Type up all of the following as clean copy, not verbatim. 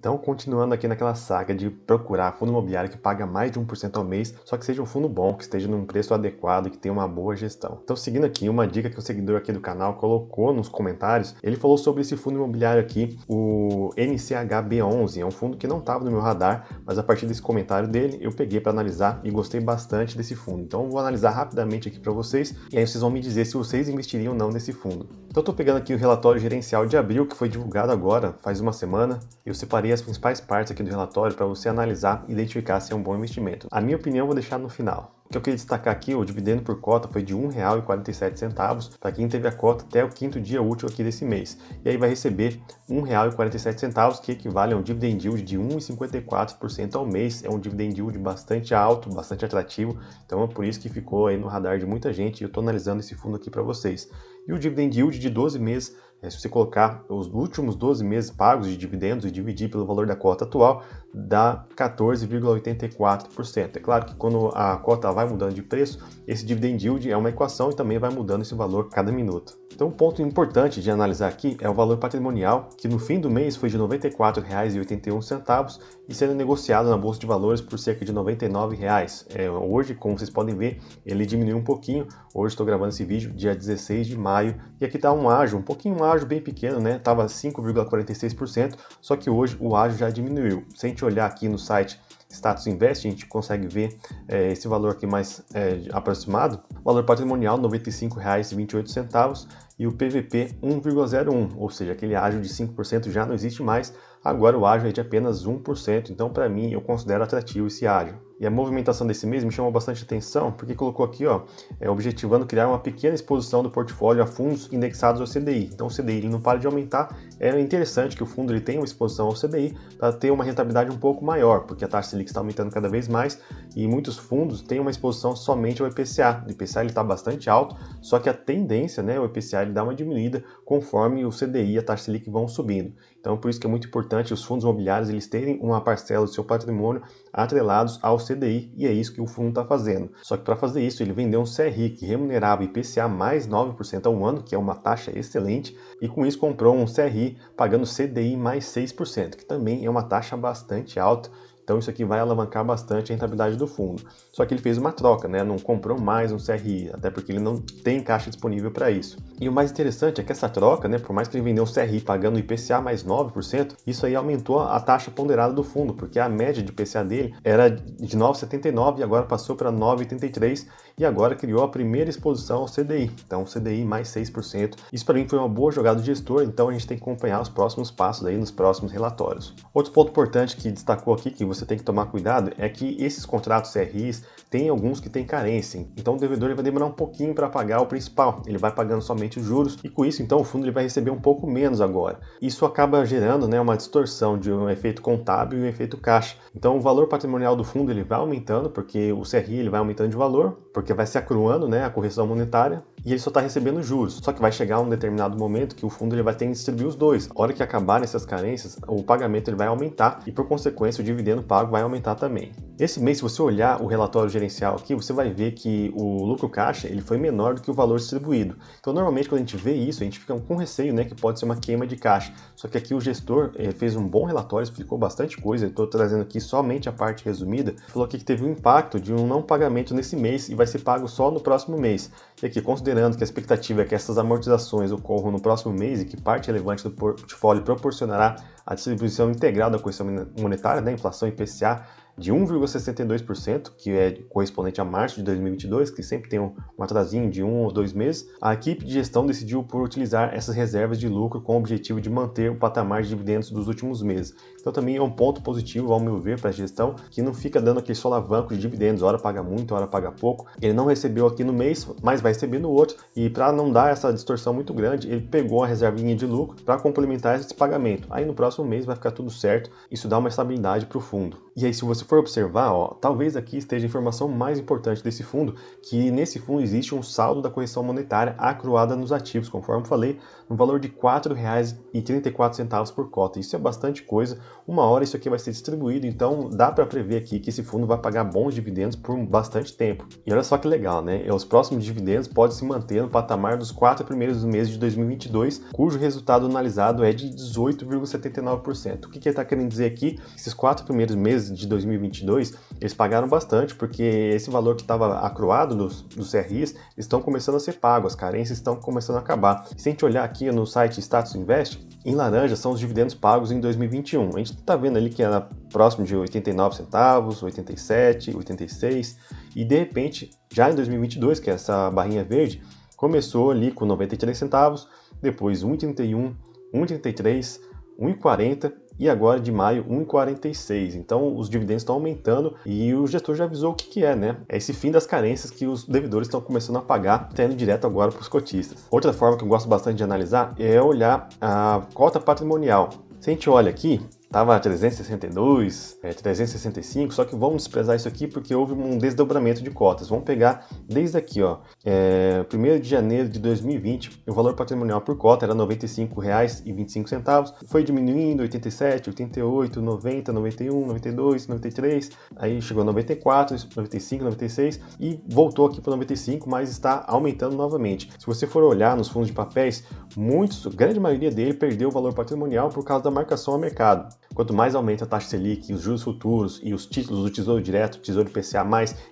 Então, continuando aqui naquela saga de procurar fundo imobiliário que paga mais de 1% ao mês, só que seja um fundo bom, que esteja num preço adequado e que tenha uma boa gestão. Então, seguindo aqui, uma dica que o seguidor aqui do canal colocou nos comentários, ele falou sobre esse fundo imobiliário aqui, o NCHB11, é um fundo que não estava no meu radar, mas a partir desse comentário dele, eu peguei para analisar e gostei bastante desse fundo. Então, eu vou analisar rapidamente aqui para vocês, e aí vocês vão me dizer se vocês investiriam ou não nesse fundo. Então, eu estou pegando aqui o relatório gerencial de abril, que foi divulgado agora, faz uma semana. Eu separei as principais partes aqui do relatório para você analisar e identificar se é um bom investimento. A minha opinião eu vou deixar no final. O que eu queria destacar aqui, o dividendo por cota foi de R$ 1,47 para quem teve a cota até o quinto dia útil aqui desse mês. E aí vai receber R$ 1,47, que equivale a um dividend yield de 1,54% ao mês. É um dividend yield bastante alto, bastante atrativo. Então é por isso que ficou aí no radar de muita gente e eu estou analisando esse fundo aqui para vocês. E o dividend yield de 12 meses, se você colocar os últimos 12 meses pagos de dividendos e dividir pelo valor da cota atual, dá 14,84%. É claro que quando a cota vai mudando de preço, esse dividend yield é uma equação e também vai mudando esse valor cada minuto. Então, um ponto importante de analisar aqui é o valor patrimonial, que no fim do mês foi de R$ 94,81 e sendo negociado na Bolsa de Valores por cerca de R$ 99. Hoje, como vocês podem ver, ele diminuiu um pouquinho. Hoje estou gravando esse vídeo dia 16 de maio e aqui está um ágio, um ágio bem pequeno, né? Estava 5,46%, só que hoje o ágio já diminuiu. Se a gente olhar aqui no site Status Invest, a gente consegue ver esse valor aqui mais aproximado. Valor patrimonial R$ 95,28 e o PVP 1,01, ou seja, aquele ágio de 5% já não existe mais, agora o ágio é de apenas 1%, então para mim eu considero atrativo esse ágio. E a movimentação desse mês me chamou bastante atenção, porque colocou aqui, objetivando criar uma pequena exposição do portfólio a fundos indexados ao CDI. Então o CDI ele não para de aumentar, é interessante que o fundo ele tenha uma exposição ao CDI para ter uma rentabilidade um pouco maior, porque a taxa Selic está aumentando cada vez mais e muitos fundos têm uma exposição somente ao IPCA. O IPCA está bastante alto, só que a tendência, o IPCA ele dá uma diminuída conforme o CDI e a taxa Selic vão subindo. Então por isso que é muito importante os fundos imobiliários eles terem uma parcela do seu patrimônio atrelados ao CDI, e é isso que o fundo está fazendo. Só que para fazer isso, ele vendeu um CRI que remunerava IPCA mais 9% ao ano, que é uma taxa excelente, e com isso comprou um CRI pagando CDI mais 6%, que também é uma taxa bastante alta. Então isso aqui vai alavancar bastante a rentabilidade do fundo. Só que ele fez uma troca, não comprou mais um CRI, até porque ele não tem caixa disponível para isso. E o mais interessante é que essa troca, por mais que ele vendeu um CRI pagando IPCA mais 9%, isso aí aumentou a taxa ponderada do fundo, porque a média de IPCA dele era de 9,79 e agora passou para 9,83 e agora criou a primeira exposição ao CDI. Então CDI mais 6%. Isso para mim foi uma boa jogada do gestor, então a gente tem que acompanhar os próximos passos aí nos próximos relatórios. Outro ponto importante que destacou aqui, que você tem que tomar cuidado, é que esses contratos CRIs tem alguns que têm carência, então o devedor ele vai demorar um pouquinho para pagar o principal, ele vai pagando somente os juros e com isso então o fundo ele vai receber um pouco menos agora. Isso acaba gerando uma distorção de um efeito contábil e um efeito caixa. Então o valor patrimonial do fundo ele vai aumentando porque o CRI ele vai aumentando de valor, porque vai se acruando a correção monetária e ele só está recebendo juros. Só que vai chegar um determinado momento que o fundo ele vai ter que distribuir os dois. A hora que acabarem essas carências, o pagamento ele vai aumentar e por consequência o dividendo pago vai aumentar também. Esse mês, se você olhar o relatório gerencial aqui, você vai ver que o lucro caixa ele foi menor do que o valor distribuído. Então, normalmente, quando a gente vê isso, a gente fica com receio, que pode ser uma queima de caixa. Só que aqui o gestor fez um bom relatório, explicou bastante coisa. Eu estou trazendo aqui somente a parte resumida. Falou aqui que teve um impacto de um não pagamento nesse mês e vai ser pago só no próximo mês. E aqui, considerando que a expectativa é que essas amortizações ocorram no próximo mês e que parte relevante do portfólio proporcionará a distribuição integral da correção monetária, inflação IPCA, de 1,62%, que é correspondente a março de 2022, que sempre tem um atrasinho de 1 ou 2 meses, a equipe de gestão decidiu por utilizar essas reservas de lucro com o objetivo de manter o patamar de dividendos dos últimos meses. Então também é um ponto positivo, ao meu ver, para a gestão, que não fica dando aquele solavanco de dividendos, hora paga muito, hora paga pouco. Ele não recebeu aqui no mês, mas vai receber no outro, e para não dar essa distorção muito grande, ele pegou a reservinha de lucro para complementar esse pagamento. Aí no próximo mês vai ficar tudo certo, isso dá uma estabilidade para o fundo. E aí se você você for observar, ó, talvez aqui esteja a informação mais importante desse fundo, que nesse fundo existe um saldo da correção monetária acruada nos ativos, conforme falei, no valor de R$ 4,34 por cota. Isso é bastante coisa, uma hora isso aqui vai ser distribuído, então dá para prever aqui que esse fundo vai pagar bons dividendos por bastante tempo. E olha só que legal, né? Os próximos dividendos podem se manter no patamar dos 4 primeiros meses de 2022, cujo resultado analisado é de 18,79%. O que ele está querendo dizer aqui? Esses 4 primeiros meses de 2022, eles pagaram bastante, porque esse valor que estava acruado dos CRIs estão começando a ser pago, as carências estão começando a acabar. Se a gente olhar aqui no site Status Invest, em laranja são os dividendos pagos em 2021. A gente está vendo ali que era próximo de 89 centavos, 87, 86, e de repente, já em 2022, que é essa barrinha verde, começou ali com 93 centavos, depois 1,31, 1,33, 1,40 e agora de maio 1,46. Então os dividendos estão aumentando e o gestor já avisou o que é, né? É esse fim das carências que os devedores estão começando a pagar, tá indo direto agora para os cotistas. Outra forma que eu gosto bastante de analisar é olhar a cota patrimonial. Se a gente olha aqui, estava 362, 365, só que vamos desprezar isso aqui porque houve um desdobramento de cotas. Vamos pegar desde aqui, ó, 1º de janeiro de 2020, o valor patrimonial por cota era R$ 95,25, foi diminuindo 87, 88, 90, 91, 92, 93, aí chegou a 94, 95, 96 e voltou aqui para 95, mas está aumentando novamente. Se você for olhar nos fundos de papéis, a grande maioria dele perdeu o valor patrimonial por causa da marcação a mercado. Quanto mais aumenta a taxa Selic, os juros futuros e os títulos do Tesouro Direto, Tesouro IPCA+,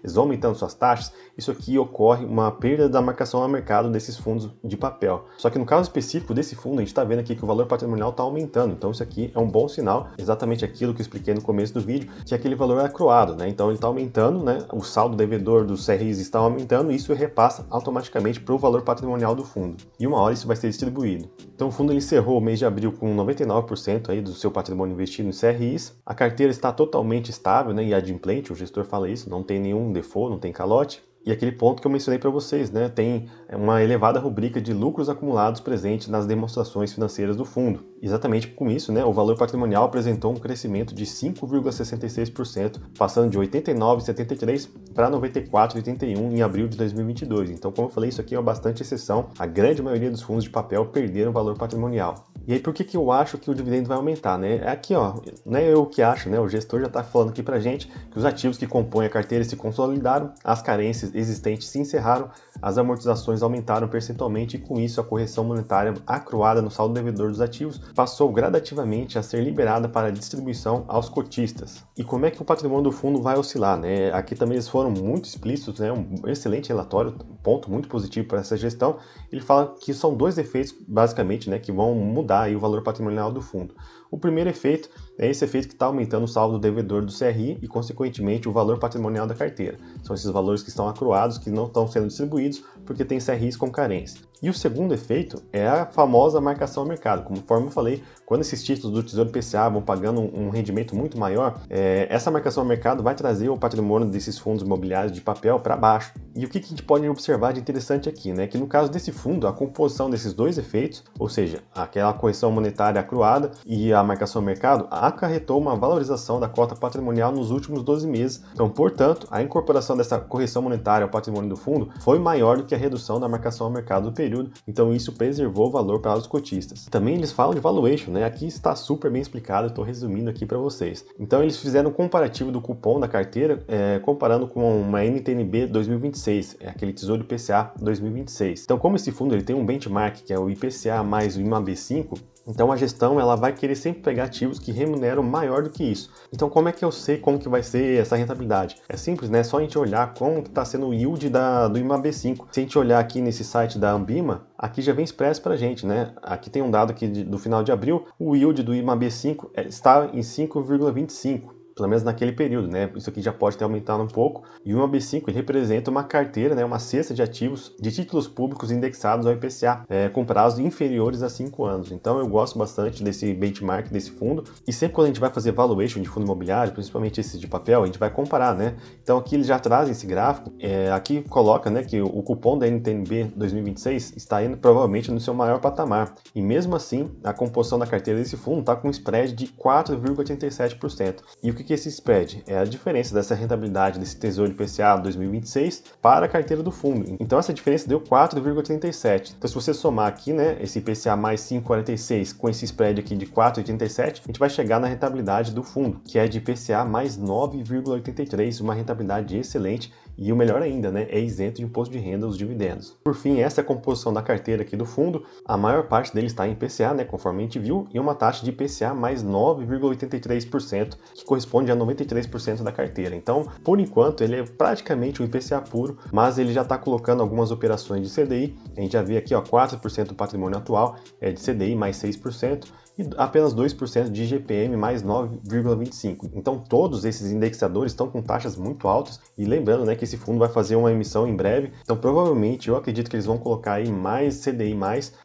eles vão aumentando suas taxas, isso aqui ocorre uma perda da marcação a mercado desses fundos de papel. Só que no caso específico desse fundo, a gente está vendo aqui que o valor patrimonial está aumentando, então isso aqui é um bom sinal, exatamente aquilo que eu expliquei no começo do vídeo, que é aquele valor acruado, né? Então ele está aumentando, né? O saldo devedor dos CRIs está aumentando e isso repassa automaticamente para o valor patrimonial do fundo. E uma hora isso vai ser distribuído. Então o fundo ele encerrou o mês de abril com 99% aí do seu patrimônio investido em CRIs, a carteira está totalmente estável, né, e adimplente, o gestor fala isso, não tem nenhum default, não tem calote. E aquele ponto que eu mencionei para vocês, né, tem uma elevada rubrica de lucros acumulados presente nas demonstrações financeiras do fundo. Exatamente com isso, né, o valor patrimonial apresentou um crescimento de 5,66%, passando de 89,73 para 94,81 em abril de 2022. Então, como eu falei, isso aqui é bastante exceção. A grande maioria dos fundos de papel perderam valor patrimonial. E aí, por que eu acho que o dividendo vai aumentar, né? É aqui, ó, não é eu que acho, né? O gestor já está falando aqui pra gente que os ativos que compõem a carteira se consolidaram, as carências existentes se encerraram, as amortizações aumentaram percentualmente e com isso a correção monetária acruada no saldo devedor dos ativos passou gradativamente a ser liberada para distribuição aos cotistas. E como é que o patrimônio do fundo vai oscilar, né? Aqui também eles foram muito explícitos, né? Um excelente relatório, ponto muito positivo para essa gestão. Ele fala que são dois efeitos, basicamente, né, que vão mudar aí o valor patrimonial do fundo. O primeiro efeito é esse efeito que está aumentando o saldo devedor do CRI e, consequentemente, o valor patrimonial da carteira. São esses valores que estão acruados, que não estão sendo distribuídos porque tem CRIs com carência. E o segundo efeito é a famosa marcação ao mercado. Conforme eu falei, quando esses títulos do Tesouro IPCA vão pagando um rendimento muito maior, essa marcação ao mercado vai trazer o patrimônio desses fundos imobiliários de papel para baixo. E o que a gente pode observar de interessante aqui, né? Que no caso desse fundo, a composição desses dois efeitos, ou seja, aquela correção monetária acruada e a marcação ao mercado, acarretou uma valorização da cota patrimonial nos últimos 12 meses. Então, portanto, a incorporação dessa correção monetária ao patrimônio do fundo foi maior do que a redução da marcação ao mercado do período, então isso preservou o valor para os cotistas. Também eles falam de valuation, né? Aqui está super bem explicado, estou resumindo aqui para vocês. Então eles fizeram um comparativo do cupom da carteira, comparando com uma NTNB 2026, aquele Tesouro IPCA 2026. Então, como esse fundo ele tem um benchmark que é o IPCA mais o IMAB5, então a gestão ela vai querer sempre pegar ativos que remuneram maior do que isso. Então como é que eu sei como que vai ser essa rentabilidade? É simples, né? É só a gente olhar como que está sendo o yield do IMAB5. Se a gente olhar aqui nesse site da Ambima, aqui já vem expresso para a gente, né? Aqui tem um dado aqui do final de abril, o yield do IMAB5 está em 5,25. Pelo menos naquele período, né? Isso aqui já pode ter aumentado um pouco. E o IMAB5 ele representa uma carteira, né? Uma cesta de ativos de títulos públicos indexados ao IPCA, com prazos inferiores a 5 anos. Então eu gosto bastante desse benchmark, desse fundo. E sempre quando a gente vai fazer valuation de fundo imobiliário, principalmente esses de papel, a gente vai comparar, né? Então aqui eles já trazem esse gráfico. Aqui coloca, né, que o cupom da NTNB 2026 está indo provavelmente no seu maior patamar. E mesmo assim, a composição da carteira desse fundo está com um spread de 4,87%. E o que que é esse spread? É a diferença dessa rentabilidade desse Tesouro IPCA 2026 para a carteira do fundo. Então essa diferença deu 4,37. Então se você somar aqui, né, esse IPCA mais 5,46 com esse spread aqui de 4,87, a gente vai chegar na rentabilidade do fundo, que é de IPCA mais 9,83, uma rentabilidade excelente. E o melhor ainda, né, é isento de imposto de renda os dividendos. Por fim, essa é a composição da carteira aqui do fundo. A maior parte dele está em IPCA, né, conforme a gente viu, e uma taxa de IPCA mais 9,83%, que corresponde a 93% da carteira. Então, por enquanto, ele é praticamente um IPCA puro, mas ele já está colocando algumas operações de CDI. A gente já vê aqui, ó, 4% do patrimônio atual é de CDI mais 6%, e apenas 2% de IGPM mais 9,25%. Então todos esses indexadores estão com taxas muito altas, e lembrando, né, que esse fundo vai fazer uma emissão em breve, então provavelmente eu acredito que eles vão colocar aí mais CDI+,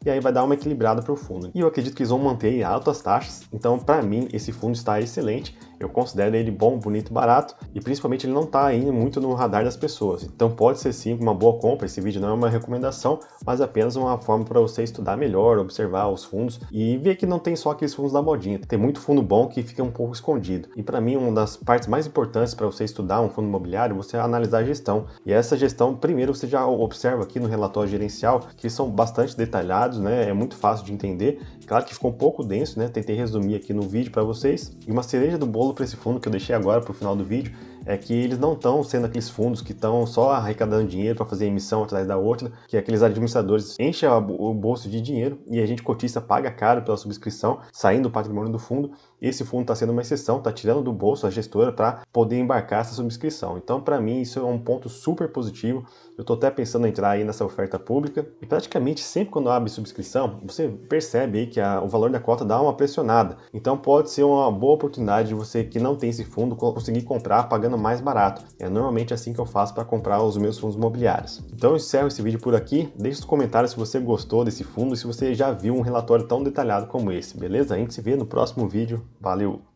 e aí vai dar uma equilibrada para o fundo. E eu acredito que eles vão manter aí altas taxas, então para mim esse fundo está excelente. Eu considero ele bom, bonito, barato, e principalmente ele não está ainda muito no radar das pessoas. Então pode ser sim uma boa compra. Esse vídeo não é uma recomendação, mas apenas uma forma para você estudar melhor, observar os fundos e ver que não tem só aqueles fundos da modinha. Tem muito fundo bom que fica um pouco escondido. E para mim, uma das partes mais importantes para você estudar um fundo imobiliário, você é analisar a gestão. E essa gestão, primeiro você já observa aqui no relatório gerencial, que são bastante detalhados, né? É muito fácil de entender. Claro que ficou um pouco denso, né? Tentei resumir aqui no vídeo para vocês. E uma cereja do bolo para esse fundo que eu deixei agora para o final do vídeo é que eles não estão sendo aqueles fundos que estão só arrecadando dinheiro para fazer emissão atrás da outra, que aqueles administradores enchem o bolso de dinheiro e a gente cotista paga caro pela subscrição, saindo do patrimônio do fundo. Esse fundo está sendo uma exceção, está tirando do bolso a gestora para poder embarcar essa subscrição. Então, para mim, isso é um ponto super positivo. Eu estou até pensando em entrar aí nessa oferta pública e praticamente sempre quando abre subscrição, você percebe aí que o valor da cota dá uma pressionada. Então, pode ser uma boa oportunidade de você que não tem esse fundo conseguir comprar pagando mais barato. É normalmente assim que eu faço para comprar os meus fundos imobiliários. Então, eu encerro esse vídeo por aqui. Deixe nos comentários se você gostou desse fundo e se você já viu um relatório tão detalhado como esse, beleza? A gente se vê no próximo vídeo. Valeu!